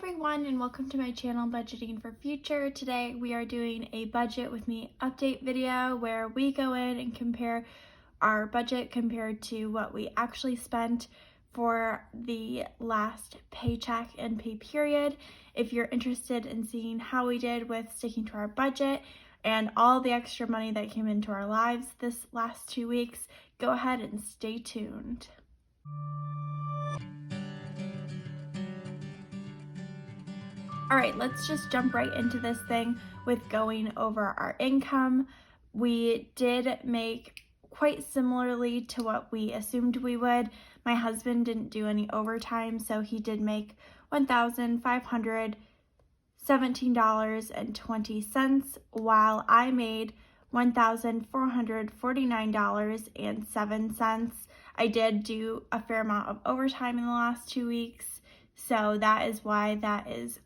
everyone, and welcome to my channel Budgeting for Future. Today we are doing a budget with me update video where we go in and compare our budget compared to what we actually spent for the last paycheck and pay period. If you're interested in seeing how we did with sticking to our budget and all the extra money that came into our lives this last 2 weeks, go ahead and stay tuned. All right, let's just jump right into this thing with going over our income. We did make quite similarly to what we assumed we would. My husband didn't do any overtime, so he did make $1,517.20, while I made $1,449.07. I did do a fair amount of overtime in the last 2 weeks, so that is why that is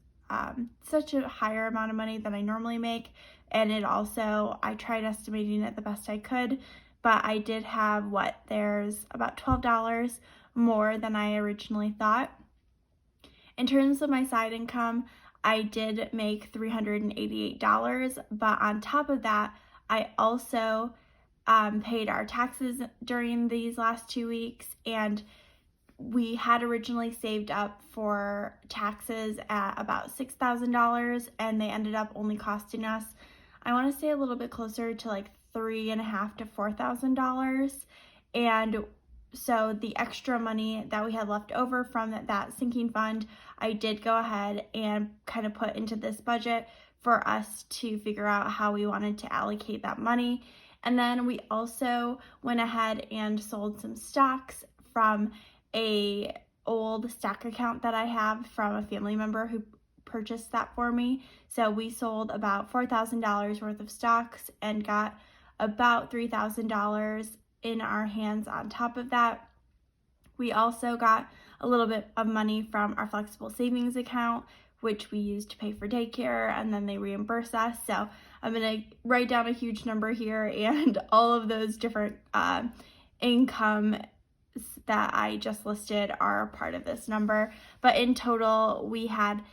such a higher amount of money than I normally make. And it also, I tried estimating it the best I could, but I did have there's about $12 more than I originally thought. In terms of my side income, I did make $388, but on top of that, I also paid our taxes during these last 2 weeks, and we had originally saved up for taxes at about $6,000, and they ended up only costing us, I want to say, a little bit closer to like $3,500 to $4,000. And so the extra money that we had left over from that sinking fund, I did go ahead and kind of put into this budget for us to figure out how we wanted to allocate that money. And then we also went ahead and sold some stocks from a old stock account that I have from a family member who purchased that for me. So we sold about $4,000 worth of stocks and got about $3,000 in our hands on top of that. We also got a little bit of money from our flexible savings account, which we used to pay for daycare, and then they reimburse us. So I'm going to write down a huge number here, and all of those different income that I just listed are a part of this number. But in total, we had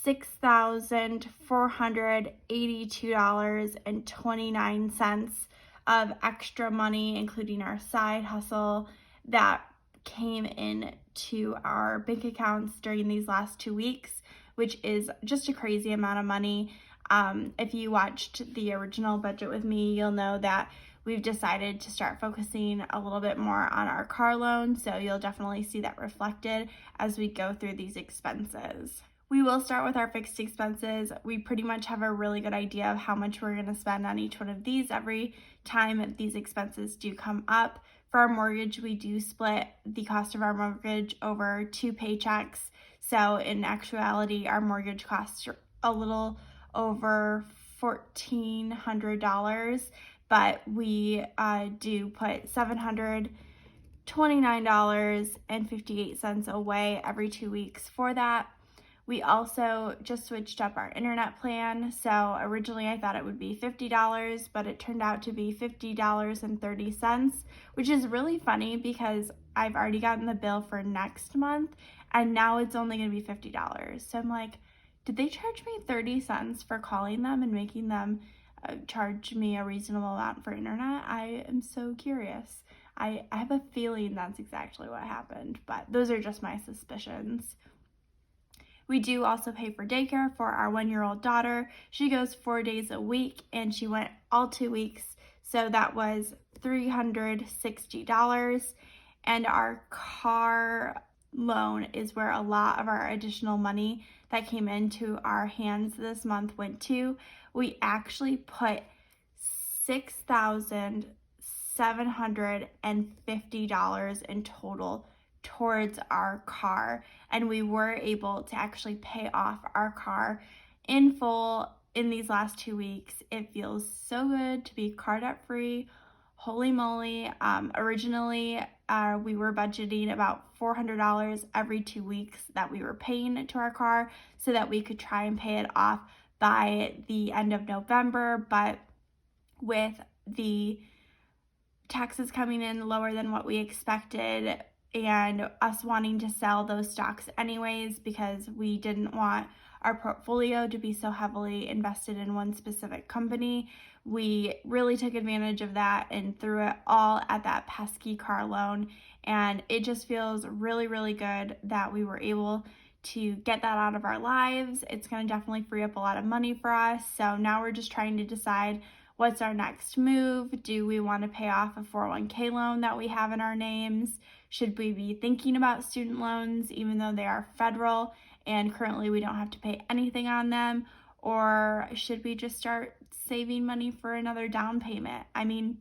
$6,482.29 of extra money, including our side hustle, that came in to our bank accounts during these last 2 weeks, which is just a crazy amount of money. If you watched the original budget with me, you'll know that we've decided to start focusing a little bit more on our car loan, so you'll definitely see that reflected as we go through these expenses. We will start with our fixed expenses. We pretty much have a really good idea of how much we're going to spend on each one of these every time these expenses do come up. For our mortgage, we do split the cost of our mortgage over 2 paychecks. So in actuality, our mortgage costs a little over $1,400, but we do put $729.58 away every 2 weeks for that. We also just switched up our internet plan. So originally I thought it would be $50, but it turned out to be $50.30, which is really funny because I've already gotten the bill for next month, and now it's only going to be $50. So I'm like, did they charge me 30 cents for calling them and making them charge me a reasonable amount for internet? I am so curious. I have a feeling that's exactly what happened, but those are just my suspicions. We do also pay for daycare for our 1-year-old daughter. She goes 4 days a week, and she went all 2 weeks, so that was $360. And our car loan is where a lot of our additional money that came into our hands this month went to. We actually put $6,750 in total towards our car, and we were able to actually pay off our car in full in these last 2 weeks. It feels so good to be car debt free. Holy moly. Originally, we were budgeting about $400 every 2 weeks that we were paying to our car so that we could try and pay it off by the end of November, but with the taxes coming in lower than what we expected, and us wanting to sell those stocks anyways because we didn't want our portfolio to be so heavily invested in one specific company. We really took advantage of that and threw it all at that pesky car loan. And it just feels really, really good that we were able to get that out of our lives. It's going to definitely free up a lot of money for us. So now we're just trying to decide what's our next move. Do we want to pay off a 401k loan that we have in our names? Should we be thinking about student loans even though they are federal and currently we don't have to pay anything on them? Or should we just start saving money for another down payment? I mean,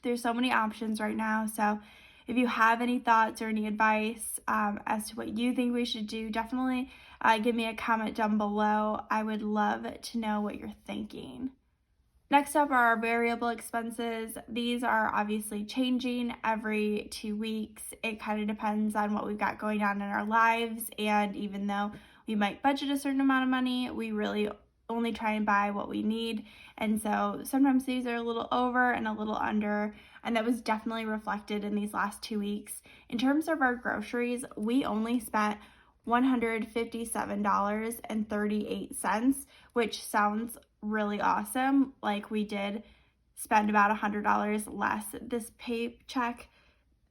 there's so many options right now. So if you have any thoughts or any advice as to what you think we should do, definitely give me a comment down below. I would love to know what you're thinking. Next up are our variable expenses. These are obviously changing every 2 weeks. It kind of depends on what we've got going on in our lives. And even though we might budget a certain amount of money, we really only try and buy what we need. And so sometimes these are a little over and a little under. And that was definitely reflected in these last 2 weeks. In terms of our groceries, we only spent $157.38, which sounds really awesome. Like we did spend about $100 less this paycheck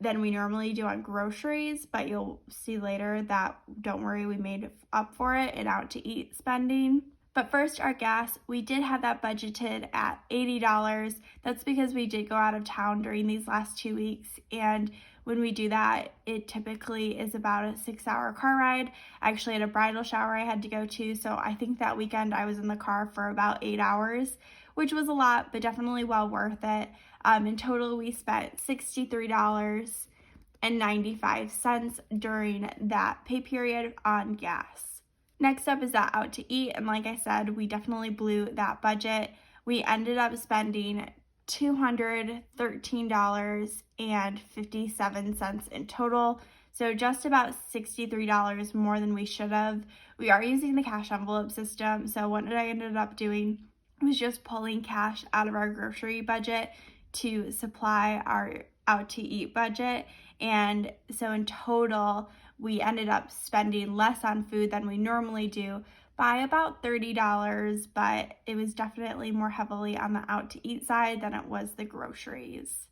than we normally do on groceries, but you'll see later that, don't worry, we made up for it in out to eat spending. But first, our gas, we did have that budgeted at $80. That's because we did go out of town during these last 2 weeks, and when we do that, it typically is about a 6-hour car ride. I actually had a bridal shower I had to go to, so I think that weekend I was in the car for about 8 hours, which was a lot, but definitely well worth it. In total, we spent $63.95 during that pay period on gas. Next up is that out to eat, and like I said, we definitely blew that budget. We ended up spending $213.57 in total, so just about $63 more than we should have. We are using the cash envelope system, so what I ended up doing was just pulling cash out of our grocery budget to supply our out to eat budget, and so in total we ended up spending less on food than we normally do by about $30, but it was definitely more heavily on the out to eat side than it was the groceries.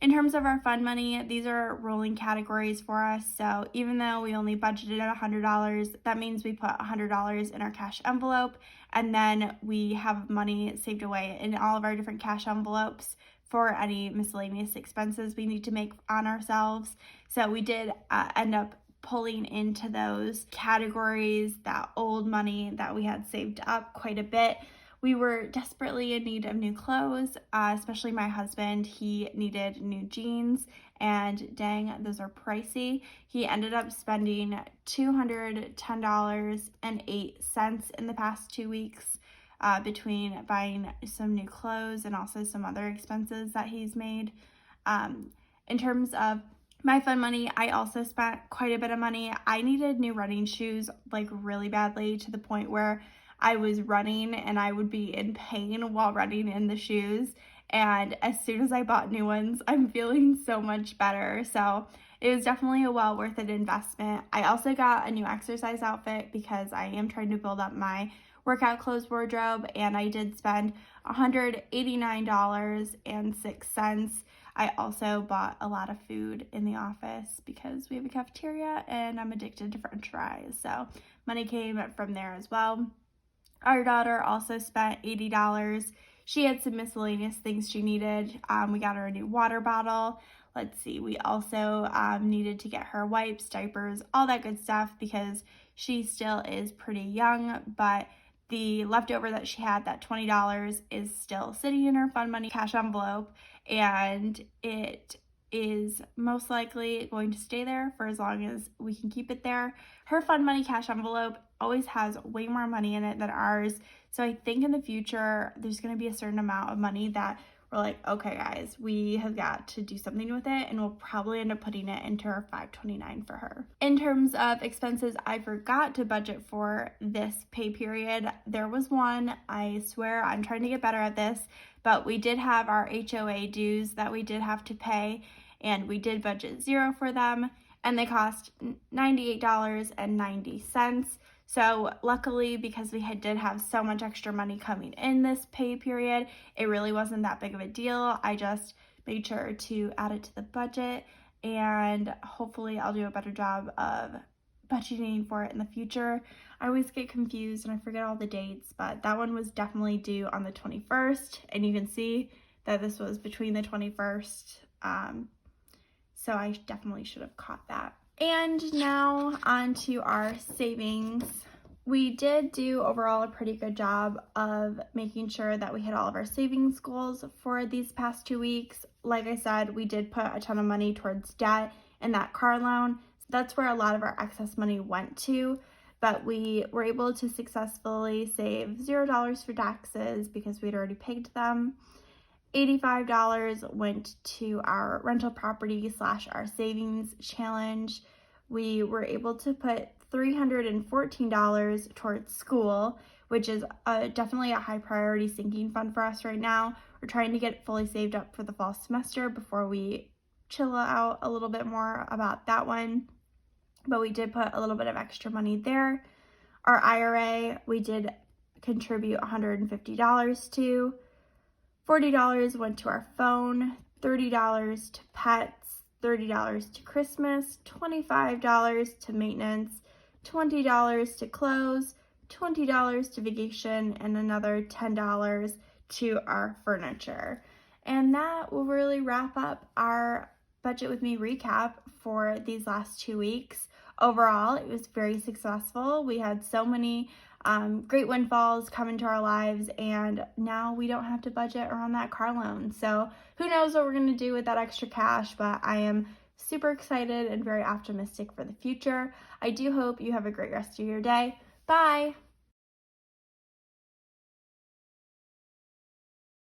In terms of our fund money, these are rolling categories for us. So even though we only budgeted at $100, that means we put $100 in our cash envelope, and then we have money saved away in all of our different cash envelopes for any miscellaneous expenses we need to make on ourselves. So we did end up pulling into those categories, that old money that we had saved up quite a bit. We were desperately in need of new clothes, especially my husband. He needed new jeans, and dang, those are pricey. He ended up spending $210.08 in the past 2 weeks between buying some new clothes and also some other expenses that he's made. In terms of my fun money, I also spent quite a bit of money. I needed new running shoes like really badly, to the point where I was running and I would be in pain while running in the shoes. And as soon as I bought new ones, I'm feeling so much better. So it was definitely a well worth it investment. I also got a new exercise outfit because I am trying to build up my workout clothes wardrobe, and I did spend $189.06. I also bought a lot of food in the office because we have a cafeteria and I'm addicted to french fries. So money came from there as well. Our daughter also spent $80. She had some miscellaneous things she needed. We got her a new water bottle. Let's see, we also needed to get her wipes, diapers, all that good stuff because she still is pretty young, but the leftover that she had, that $20, is still sitting in her fun money cash envelope, and it is most likely going to stay there for as long as we can keep it there. Her fun money cash envelope always has way more money in it than ours, so I think in the future there's going to be a certain amount of money that we're like, okay guys, we have got to do something with it, and we'll probably end up putting it into our 529 for her. In terms of expenses I forgot to budget for this pay period, there was one. I swear I'm trying to get better at this, but we did have our HOA dues that we did have to pay, and we did budget $0 for them. and they cost $98.90. So luckily, because we did have so much extra money coming in this pay period, it really wasn't that big of a deal. I just made sure to add it to the budget, and hopefully I'll do a better job of budgeting for it in the future. I always get confused and I forget all the dates, but that one was definitely due on the 21st, and you can see that this was between the 21st, so I definitely should have caught that. And now on to our savings. We did do overall a pretty good job of making sure that we hit all of our savings goals for these past 2 weeks. Like I said, we did put a ton of money towards debt and that car loan. So that's where a lot of our excess money went to, but we were able to successfully save $0 for taxes because we'd already paid them. $85 went to our rental property / our savings challenge. We were able to put $314 towards school, which is definitely a high priority sinking fund for us right now. We're trying to get it fully saved up for the fall semester before we chill out a little bit more about that one. But we did put a little bit of extra money there. Our IRA, we did contribute $150 to. $40 went to our phone, $30 to pets, $30 to Christmas, $25 to maintenance, $20 to clothes, $20 to vacation, and another $10 to our furniture. And that will really wrap up our Budget With Me recap for these last 2 weeks. Overall, it was very successful. We had so many great windfalls come into our lives, and now we don't have to budget around that car loan. So who knows what we're going to do with that extra cash, but I am super excited and very optimistic for the future. I do hope you have a great rest of your day. Bye!